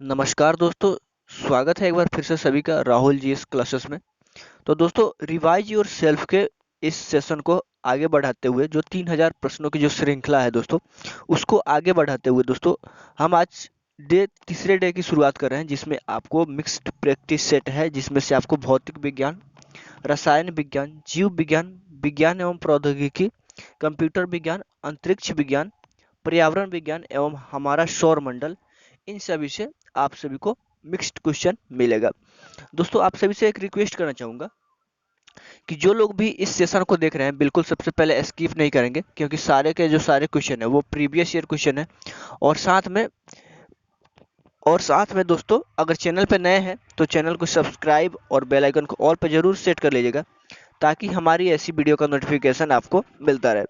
नमस्कार दोस्तों, स्वागत है एक बार फिर से सभी का राहुल जी इस क्लासेस में। तो दोस्तों, रिवाइज योर सेल्फ के इस सेशन को आगे बढ़ाते हुए जो 3000 प्रश्नों की जो श्रृंखला है दोस्तों, उसको आगे बढ़ाते हुए दोस्तों हम आज तीसरे डे की शुरुआत कर रहे हैं, जिसमें आपको मिक्स्ड प्रैक्टिस सेट है, जिसमें से आपको भौतिक विज्ञान, रसायन विज्ञान, जीव विज्ञान, विज्ञान एवं प्रौद्योगिकी, कंप्यूटर विज्ञान, अंतरिक्ष विज्ञान, पर्यावरण विज्ञान एवं हमारा सौर मंडल, इन सभी से आप सभी को मिक्स्ड क्वेश्चन मिलेगा। दोस्तों, आप सभी से एक रिक्वेस्ट करना चाहूंगा कि जो लोग भी इस सेशन को देख रहे हैं, बिल्कुल सबसे पहले स्किप नहीं करेंगे, क्योंकि सारे के जो सारे क्वेश्चन है वो प्रीवियस ईयर क्वेश्चन है। और साथ में दोस्तों, अगर चैनल पे नए हैं तो चैनल को सब्सक्राइब और बेल आइकन को ऑल पर जरूर सेट कर लीजिएगा, ताकि हमारी ऐसी वीडियो का नोटिफिकेशन आपको मिलता रहे।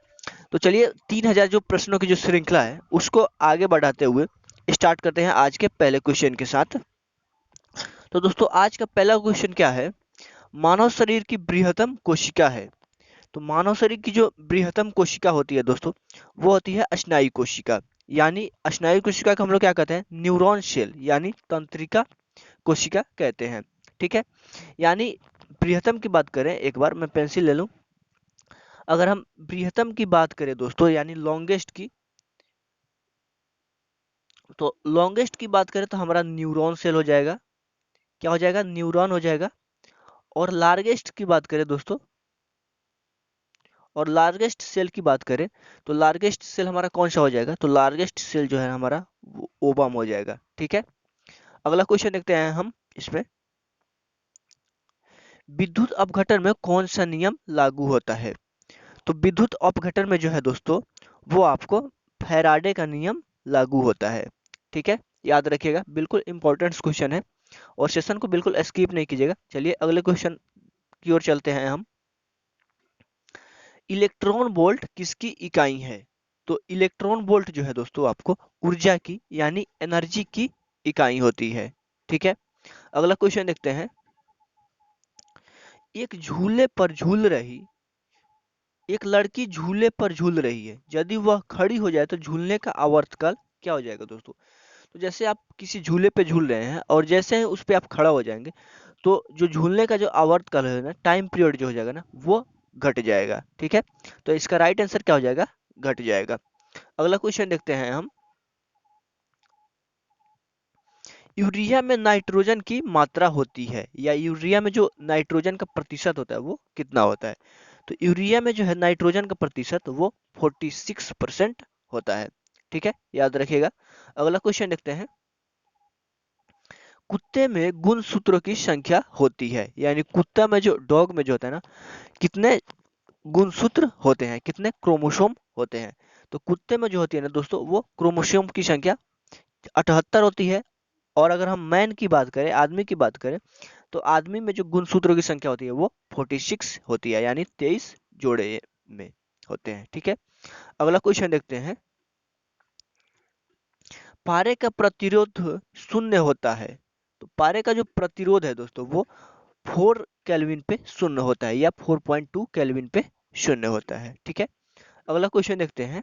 तो चलिए, 3000 जो प्रश्नों की जो श्रृंखला है उसको आगे बढ़ाते हुए स्टार्ट करते हैं आज के पहले क्वेश्चन के साथ। तो दोस्तों, आज का पहला क्वेश्चन क्या है? मानव शरीर की बृहत्तम कोशिका है। तो मानव शरीर की जो बृहत्तम कोशिका होती है दोस्तों, वो होती है स्नायु कोशिका। यानी स्नायु कोशिका को हम लोग क्या कहते हैं? न्यूरॉन सेल यानी तंत्रिका कोशिका कहते हैं। ठीक है। यानी बृहत्तम की बात करें, एक बार मैं पेंसिल ले लूं। अगर हम बृहत्तम की बात करें दोस्तों, यानी लॉन्गेस्ट की, तो लॉन्गेस्ट की बात करें तो हमारा न्यूरॉन सेल हो जाएगा। क्या हो जाएगा? न्यूरॉन हो जाएगा। और लार्जेस्ट की बात करें दोस्तों, और लार्जेस्ट सेल की बात करें तो लार्जेस्ट सेल हमारा कौन सा हो जाएगा? तो लार्जेस्ट सेल जो है हमारा वो ओवम हो जाएगा। ठीक है। अगला क्वेश्चन देखते हैं हम इसमें। विद्युत अपघटन में कौन सा नियम लागू होता है? तो विद्युत अपघटन में जो है दोस्तों, वो आपको फैराडे का नियम लागू होता है। ठीक है, याद रखिएगा, बिल्कुल इंपॉर्टेंट क्वेश्चन है और सेशन को बिल्कुल स्किप नहीं कीजिएगा। चलिए अगले क्वेश्चन की ओर चलते हैं हम। इलेक्ट्रॉन वोल्ट किसकी इकाई है? तो इलेक्ट्रॉन वोल्ट जो है दोस्तों, आपको ऊर्जा की यानी एनर्जी की इकाई होती है। ठीक है। अगला क्वेश्चन देखते हैं। एक झूले पर झूल रही एक लड़की झूले पर झूल रही है, यदि वह खड़ी हो जाए तो झूलने का आवर्तकाल क्या हो जाएगा दोस्तों? तो जैसे आप किसी झूले पे झूल रहे हैं और जैसे ही उस पे आप खड़ा हो जाएंगे, तो जो झूलने का जो आवर्तकाल है ना, टाइम पीरियड जो हो जाएगा ना, वो घट जाएगा। ठीक है। तो इसका राइट आंसर क्या हो जाएगा? घट जाएगा। अगला क्वेश्चन देखते हैं हम। यूरिया में नाइट्रोजन की मात्रा होती है, या यूरिया में जो नाइट्रोजन का प्रतिशत होता है वो कितना होता है? तो यूरिया में जो है नाइट्रोजन का प्रतिशत वो 46% होता है। ठीक है, याद रखिएगा। अगला क्वेश्चन देखते हैं। कुत्ते में गुणसूत्रों की संख्या होती है, यानी कुत्ता में जो डॉग में जो होता है ना, कितने गुणसूत्र होते हैं, कितने क्रोमोसोम होते हैं? तो कुत्ते में जो होती है ना दोस्तों, वो क्रोमोसोम की संख्या 78 होती है। और अगर हम मैन की बात करें, आदमी की बात करें, तो आदमी में जो गुणसूत्रों की संख्या होती है वो 46 होती है, यानी 23 जोड़े में होते हैं। ठीक है। अगला क्वेश्चन देखते हैं। पारे का प्रतिरोध शून्य होता है। तो पारे का जो प्रतिरोध है दोस्तों, वो 4 केल्विन पे शून्य होता है, या 4.2 केल्विन पे शून्य होता है। ठीक है। अगला क्वेश्चन देखते हैं।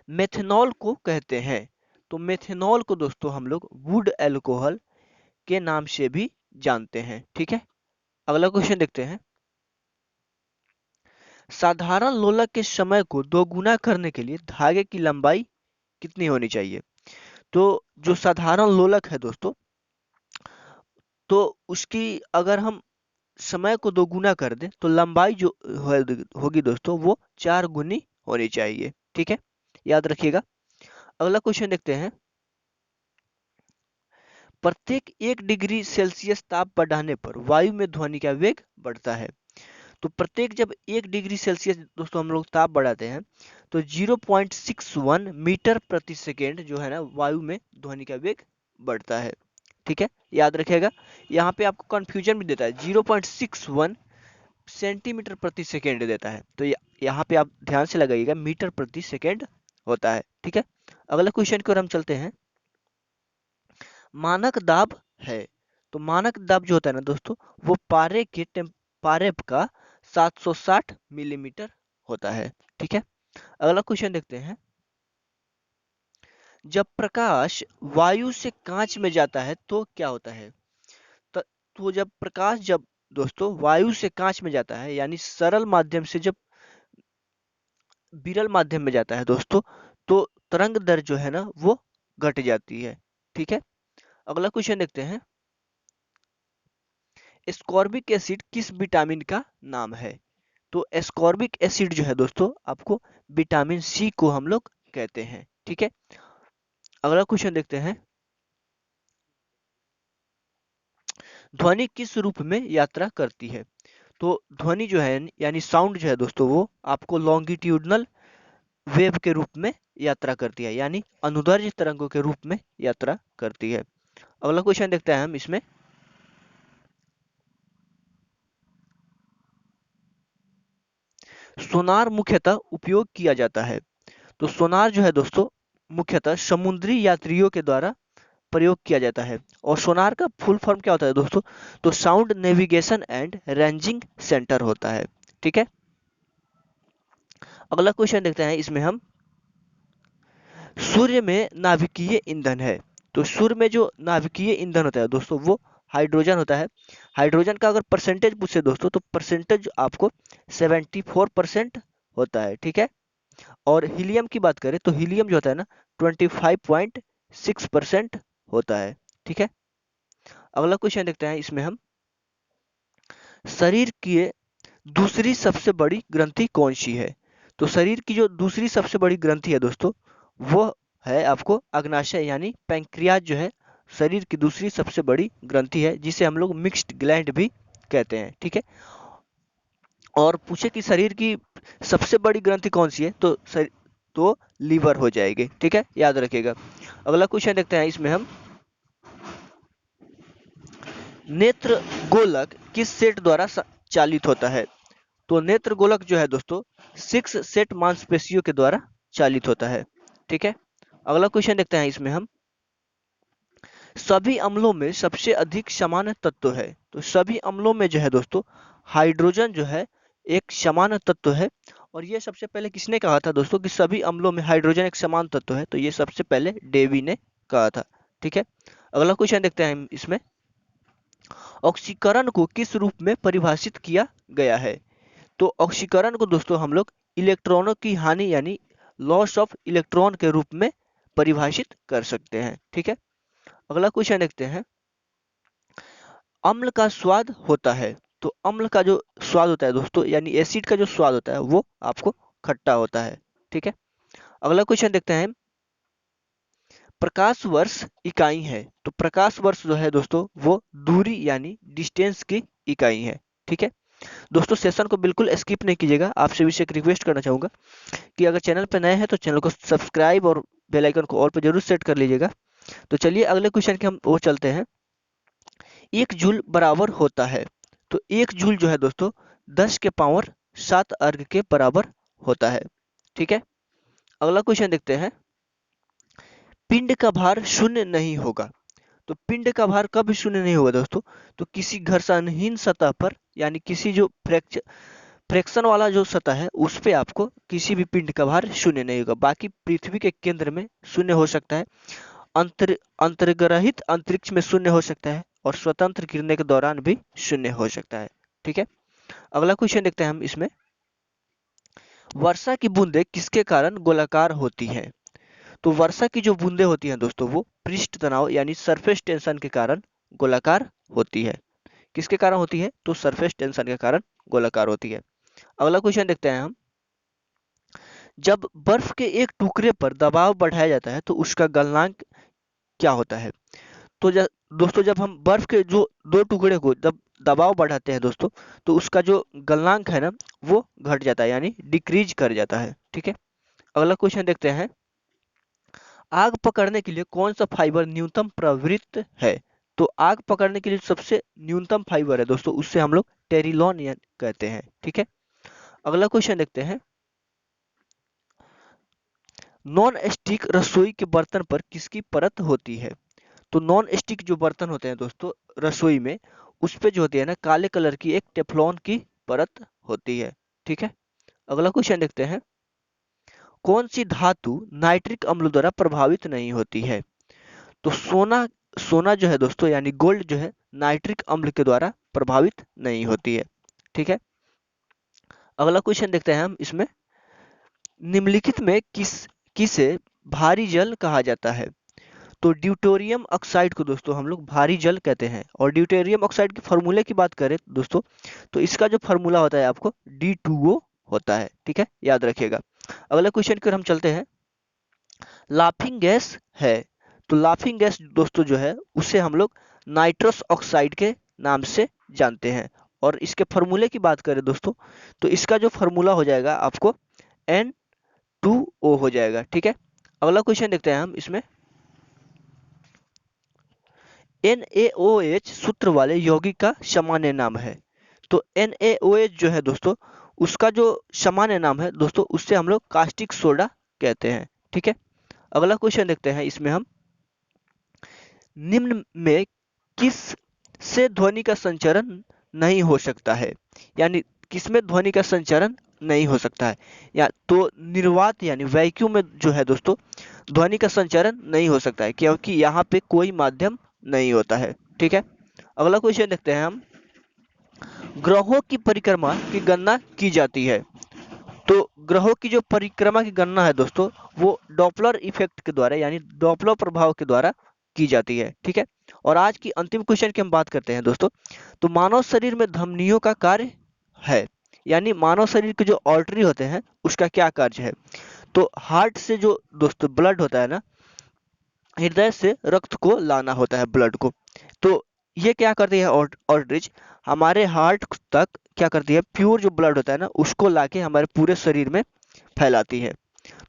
मेथनॉल को कहते हैं। तो मेथनॉल को दोस्तों हम लोग वुड एल्कोहल के नाम से भी जानते हैं। ठीक है। अगला क्वेश्चन देखते हैं। साधारण लोलक के समय को दोगुना करने के लिए धागे की लंबाई कितनी होनी चाहिए? तो जो साधारण लोलक है दोस्तों, तो उसकी अगर हम समय को दोगुना कर दें तो लंबाई जो होगी दोस्तों, वो 4 गुनी होनी चाहिए। ठीक है, याद रखिएगा। अगला क्वेश्चन देखते हैं। प्रत्येक 1 डिग्री सेल्सियस ताप बढ़ाने पर वायु में ध्वनि का वेग बढ़ता है। तो प्रत्येक जब 1 डिग्री सेल्सियस दोस्तों हम लोग ताप बढ़ाते हैं, तो 0.61 मीटर प्रति सेकेंड जो है ना, वायु में ध्वनि का वेग बढ़ता है। ठीक है, याद रखिएगा। यहाँ पे आपको कंफ्यूजन भी देता है, 0.61 सेंटीमीटर प्रति सेकेंड देता है, तो यहाँ पे आप ध्यान से लगाइएगा, मीटर प्रति सेकेंड होता है। ठीक है। अगला क्वेश्चन की ओर हम चलते हैं। मानक दाब है। तो मानक दाब जो होता है ना दोस्तों, वो पारे का 760 मिलीमीटर होता है। ठीक है। अगला क्वेश्चन देखते हैं। जब प्रकाश वायु से कांच में जाता है तो क्या होता है? तो जब प्रकाश जब दोस्तों वायु से कांच में जाता है यानी सरल माध्यम से जब विरल माध्यम में जाता है दोस्तों, तो तरंग दर जो है ना वो घट जाती है। ठीक है, अगला क्वेश्चन देखते हैं। एस्कॉर्बिक एसिड किस विटामिन का नाम है? तो एस्कॉर्बिक एसिड जो है दोस्तों आपको विटामिन सी को हम लोग कहते हैं। ठीक है, अगला क्वेश्चन देखते हैं। ध्वनि किस रूप में यात्रा करती है? तो ध्वनि जो है यानी साउंड जो है दोस्तों वो आपको लॉन्गिट्यूडनल वेव के रूप में यात्रा करती है, यानी अनुदैर्ध्य तरंगों के रूप में यात्रा करती है। अगला क्वेश्चन देखते हैं हम इसमें। सोनार मुख्यतः उपयोग किया जाता है। तो सोनार जो है दोस्तों मुख्यतः समुद्री यात्रियों के द्वारा प्रयोग किया जाता है। और सोनार का फुल फॉर्म क्या होता है दोस्तों? तो sound navigation and ranging centre होता है। ठीक है, अगला क्वेश्चन देखते हैं इसमें हम। सूर्य में नाभिकीय ईंधन है। तो सूर्य में जो नाभिकीय ईंधन होता है दोस्तों वो हाइड्रोजन होता है। हाइड्रोजन का अगर परसेंटेज पूछे दोस्तों तो परसेंटेज आपको 74% होता है। ठीक है, और हीलियम की बात करें तो हीलियम जो होता है ना 25.6% होता है। ठीक है, अगला क्वेश्चन देखते हैं इसमें हम। शरीर की दूसरी सबसे बड़ी ग्रंथि कौन सी है? तो शरीर की जो दूसरी सबसे बड़ी ग्रंथि है दोस्तों वो है आपको अग्नाशय यानी पैंक्रियाज जो है शरीर की दूसरी सबसे बड़ी ग्रंथि है, जिसे हम लोग मिक्स्ड ग्लैंड भी कहते हैं। ठीक है, और पूछे कि शरीर की सबसे बड़ी ग्रंथि कौन सी है तो लीवर हो जाएगी। ठीक है, याद रखिएगा। अगला क्वेश्चन देखते हैं इसमें हम। नेत्र गोलक किस सेट द्वारा चालित होता है? तो नेत्र गोलक जो है दोस्तों 6 सेट मांसपेशियों के द्वारा चालित होता है। ठीक है, अगला क्वेश्चन देखते हैं इसमें हम। सभी अम्लों में सबसे अधिक समान तत्व है। तो सभी अम्लों में जो है दोस्तों हाइड्रोजन जो है एक समान तत्व है। और ये सबसे पहले किसने कहा था दोस्तों कि सभी अम्लों में हाइड्रोजन एक समान तत्व है? तो ये सबसे पहले डेवी ने कहा था। ठीक है, अगला क्वेश्चन देखते हैं इसमें। ऑक्सीकरण को किस रूप में परिभाषित किया गया है? तो ऑक्सीकरण को दोस्तों हम लोग इलेक्ट्रॉनों की हानि यानी लॉस ऑफ इलेक्ट्रॉन के रूप में परिभाषित कर सकते हैं। ठीक है, अगला क्वेश्चन देखते हैं। अम्ल का स्वाद होता है। तो अम्ल का जो स्वाद होता है दोस्तों यानी एसिड का जो स्वाद होता है वो आपको खट्टा होता है। ठीक है, अगला क्वेश्चन देखते हैं। प्रकाश वर्ष इकाई है। तो प्रकाश वर्ष जो है दोस्तों वो दूरी यानी डिस्टेंस की इकाई है। ठीक है दोस्तों, सेशन को बिल्कुल स्किप नहीं कीजिएगा। आपसे भी एक रिक्वेस्ट करना चाहूंगा कि अगर चैनल पर नए हैं तो चैनल को सब्सक्राइब और बेल आइकन को ऑल पर जरूर सेट कर लीजिएगा। तो चलिए अगले क्वेश्चन के हम वो चलते हैं। 1 जूल बराबर होता है। तो 1 जूल जो है दोस्तों 10 के पावर 7 अर्ग के बराबर होता है। ठीक है, अगला क्वेश्चन देखते हैं। पिंड का भार शून्य नहीं होगा। तो पिंड का भार कभी शून्य नहीं होगा दोस्तों? तो किसी घर्षणहीन सतह पर यानी किसी जो फ्रैक्शन वाला जो सतह है उस पे आपको किसी भी पिंड का भार शून्य नहीं होगा। बाकी पृथ्वी के केंद्र में शून्य हो सकता है, अंतर्ग्रहित अंतरिक्ष में शून्य हो सकता है और स्वतंत्र गिरने के दौरान भी शून्य हो सकता है। ठीक है, अगला क्वेश्चन देखते हैं हम इसमें। वर्षा की बूंदें किसके कारण गोलाकार होती हैं? तो वर्षा की जो बूंदें होती हैं दोस्तों वो पृष्ठ तनाव यानी सरफेस टेंशन के कारण गोलाकार होती है। किसके कारण होती है? तो सरफेस टेंशन के कारण गोलाकार होती है। अगला क्वेश्चन देखते हैं हम। जब बर्फ के एक टुकड़े पर दबाव बढ़ाया जाता है तो उसका गलनांक क्या होता है? तो दोस्तों जब हम बर्फ के जो दो टुकड़े को जब दबाव बढ़ाते हैं दोस्तों तो उसका जो गलनांक है ना वो घट जाता है यानी डिक्रीज कर जाता है। ठीक है, अगला क्वेश्चन देखते हैं। आग पकड़ने के लिए कौन सा फाइबर न्यूनतम प्रवृत्त है? तो आग पकड़ने के लिए सबसे न्यूनतम फाइबर है दोस्तों उससे हम लोग टेरिलॉन कहते हैं। ठीक है, अगला क्वेश्चन देखते हैं। नॉन स्टिक रसोई के बर्तन पर किसकी परत होती है? तो नॉन स्टिक जो बर्तन होते हैं दोस्तों रसोई में उस पे जो होती है ना काले कलर की एक टेफ्लॉन की परत होती है। ठीक है, अगला क्वेश्चन देखते हैं। कौन सी धातु नाइट्रिक अम्ल द्वारा प्रभावित नहीं होती है? तो सोना जो है दोस्तों यानी गोल्ड जो है नाइट्रिक अम्ल के द्वारा प्रभावित नहीं होती है। ठीक है, अगला क्वेश्चन देखते हैं हम इसमें। निम्नलिखित में किसे भारी जल कहा जाता है? तो ड्यूटेरियम ऑक्साइड को दोस्तों हम लोग भारी जल कहते हैं। और ड्यूटेरियम ऑक्साइड के फार्मूले की बात करें दोस्तों तो इसका जो फार्मूला होता है आपको D2O होता है। ठीक है, याद रखिएगा। अगला क्वेश्चन की ओर हम चलते हैं। लाफिंग गैस है, तो लाफिंग गैस दोस्तों जो है उसे हम लोग नाइट्रस ऑक्साइड के नाम से जानते हैं। और इसके फार्मूले की बात करें दोस्तों तो इसका जो फार्मूला हो जाएगा आपको N2O हो जाएगा। ठीक है, अगला क्वेश्चन देखते हैं हम इसमें। NaOH सूत्र वाले यौगिक का सामान्य नाम है। तो NaOH जो है दोस्तों उसका जो सामान्य नाम है दोस्तों उससे हम लोग कास्टिक सोडा कहते हैं। ठीक है, अगला क्वेश्चन देखते हैं इसमें हम। निम्न में किस से ध्वनि का संचरण नहीं हो सकता है? यानी किसमें ध्वनि का संचरण नहीं हो सकता है? या तो निर्वात यानी वैक्यूम में जो है दोस्तों ध्वनि का संचरण नहीं हो सकता है, क्योंकि यहाँ पे कोई माध्यम नहीं होता है। ठीक है, अगला क्वेश्चन देखते हैं हम। ग्रहों की परिक्रमा की गणना की जाती है। तो ग्रहों की जो परिक्रमा की गणना है दोस्तों वो डॉपलर इफेक्ट के द्वारा यानी डॉपलर प्रभाव के द्वारा की जाती है। ठीक है, और आज की अंतिम क्वेश्चन की हम बात करते हैं दोस्तों। तो मानव शरीर में धमनियों का कार्य है, यानी मानव शरीर के जो आर्टरी होते हैं उसका क्या कार्य है? तो हार्ट से जो दोस्तों ब्लड होता है ना, हृदय से रक्त को लाना होता है, ब्लड को। तो ये क्या करती है आर्टरीज हमारे हार्ट तक क्या करती है, प्योर जो ब्लड होता है ना उसको लाके हमारे पूरे शरीर में फैलाती है।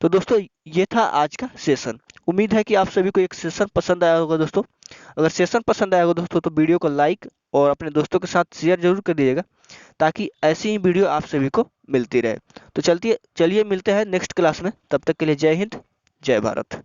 तो दोस्तों ये था आज का सेशन। उम्मीद है कि आप सभी को एक सेशन पसंद आया होगा दोस्तों। अगर सेशन पसंद आया होगा दोस्तों तो वीडियो को लाइक और अपने दोस्तों के साथ शेयर जरूर कर दीजिएगा ताकि ऐसी ही वीडियो आप सभी को मिलती रहे। तो चलिए मिलते हैं नेक्स्ट क्लास में, तब तक के लिए जय हिंद, जय भारत।